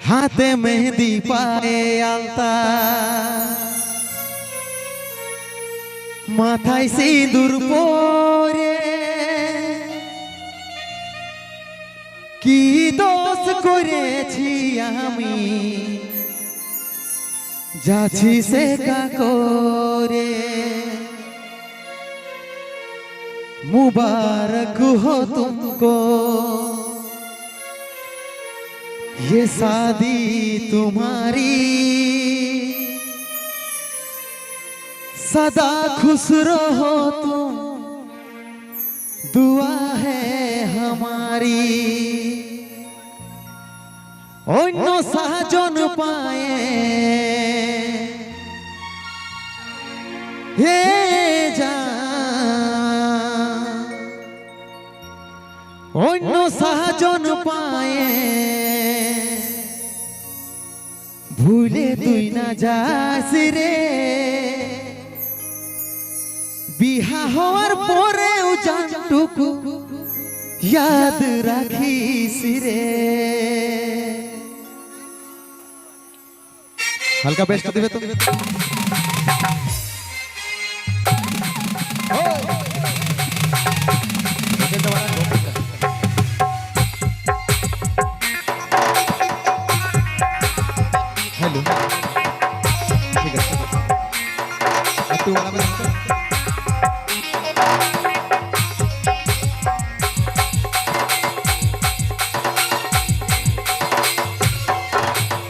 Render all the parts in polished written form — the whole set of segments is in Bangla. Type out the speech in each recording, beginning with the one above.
হাতে মেহেদি পায়ে আলতা, মাথায় সিঁদুর পরে, কি দোষ করেছি আমি, যাচ্ছি সে করে। मुबारक हो तुमको ये शादी तुम्हारी, सदा खुश रहो तुम, दुआ है हमारी। অন্য সাজন পায়ে হে অন্য সাজন পায়ে ভুলে তুই না যাস রে, বিহা হওয়ার পরেও জানটুকু ইয়াদ রাখিস রে। হালকা বেস্ট দিবে তো। हेलो ठीक है तू वाला में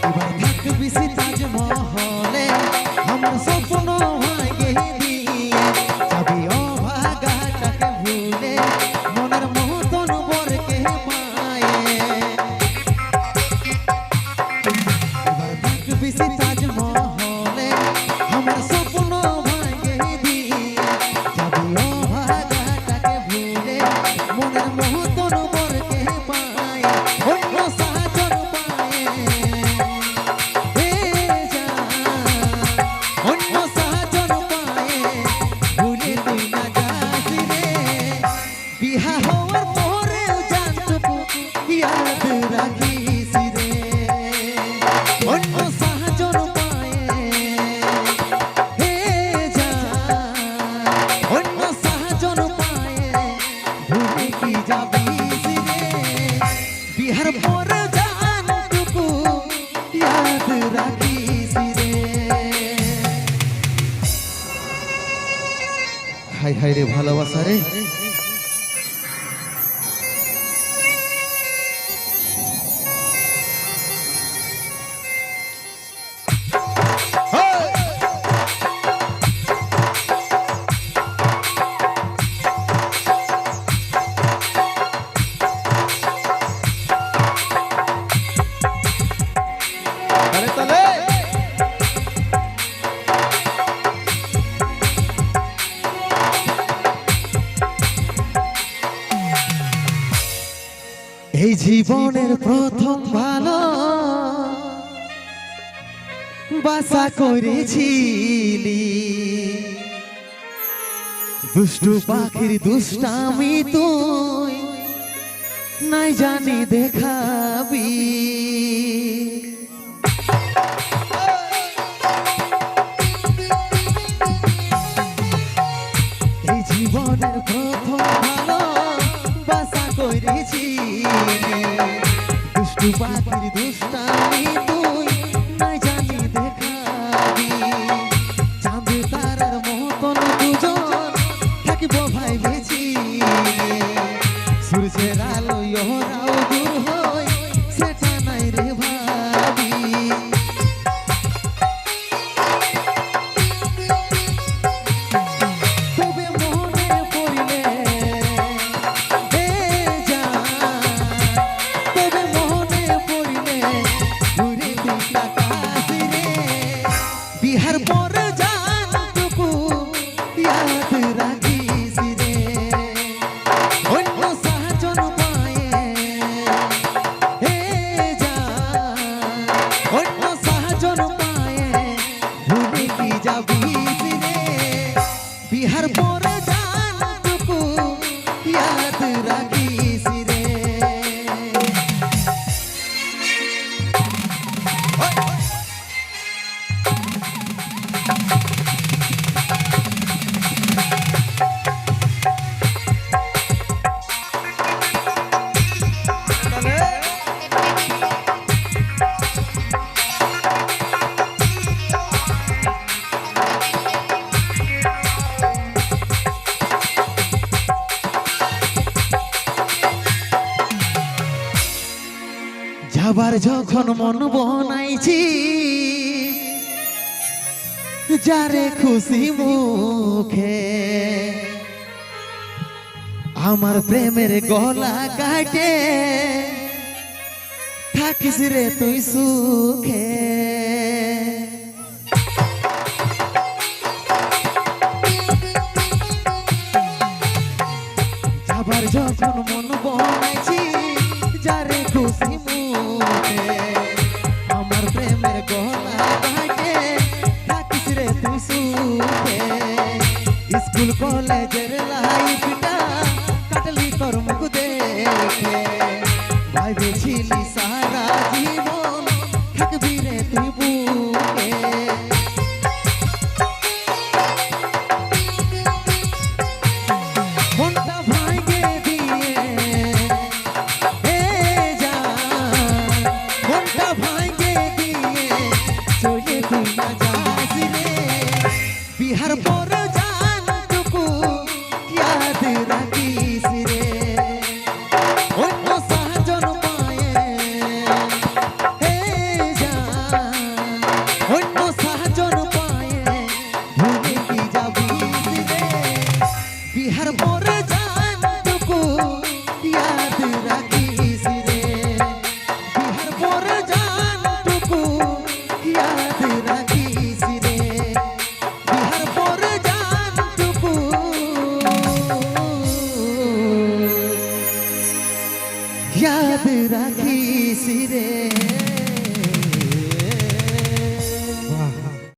এবার থাক বিসি তাজমহলে আমার স্বপ্ন ভাঙে দিয়ে যাবি অভাগাটাকে ভুলে মনের মতন বরকে পায়ে। বিসি তাজমহলে আমার স্বপ্ন ভাঙে দিয়ে যাবি অভাগাটাকে ভুলে মনের মতন বরকে পায়ে। অন্য সাজন পায়ে হে যা, অন্য সাজন পায়ে ভুলে তুই না যাস রে, বিহা হওয়ার পরেও জানটুকু ইয়াদ রাখিস রে। অন্য সাজন পায়ে হে যা, অন্য সাজন পায়ে ভুলে কি যাবিস রে, বিহার পর জানটুকু ইয়াদ রাখিস রে। হাই হাই রে ভালোবাসা রে। এই জীবনের প্রথম ভালো বাসা করেছিলি, দুষ্টু পাখির দুষ্টামি তুই নাই জানি দেখাবি। এই জীবনের প্রথম ভালো বাসা করেছিলি, দুষ্টু পাখির দুষ্টামি তুই নাই জানি দেখাবি। চাঁদ তারার মতন দুজন থাকিব ভাই বেছি, সূর্যের আলোয় ওরাও দূর হয় সেটা নাই রে ভাবি। তবে মনে পড়িলে হে যা, তবে মনে পড়িলে ঘুরে তুই তাকাস রে, বিহার পর জানটুকু ইয়াদ রাখিস রে। অন্য সাজন পায়ে যাবার যখন মন বনাইছি যারে খুশি মুখে আমার প্রেমের গলা কাটে থাকিস রে তুই সুখে যাবার যখন মন বনাইছি যারে খুশি মুখে আমার প্রেমের গলা কাটে থাকিস রে তুই সুখে স্কুল কলেজের লাইফটা কাটলি তোর মুখ দেখে ভাবেছিলি সারা জীবন থাকবি রে তুই বুকে মনটা ভাঙে দিয়ে এ জান মনটা ভাঙে দিয়ে চলে তুই না যাস রে বিহার পর জানটুকু ইয়াদ রাখিস রে অন্য সাজন পায়ে হে জান অন্য সাজন পায়ে ভুলে কি যাবিস রে বিহার পর জানটুকু ইয়াদ রাখিস রে বিহার পর জানটুকু ইয়াদ রাখিস রে বিহার পর জানটুকু याद राखी सिरे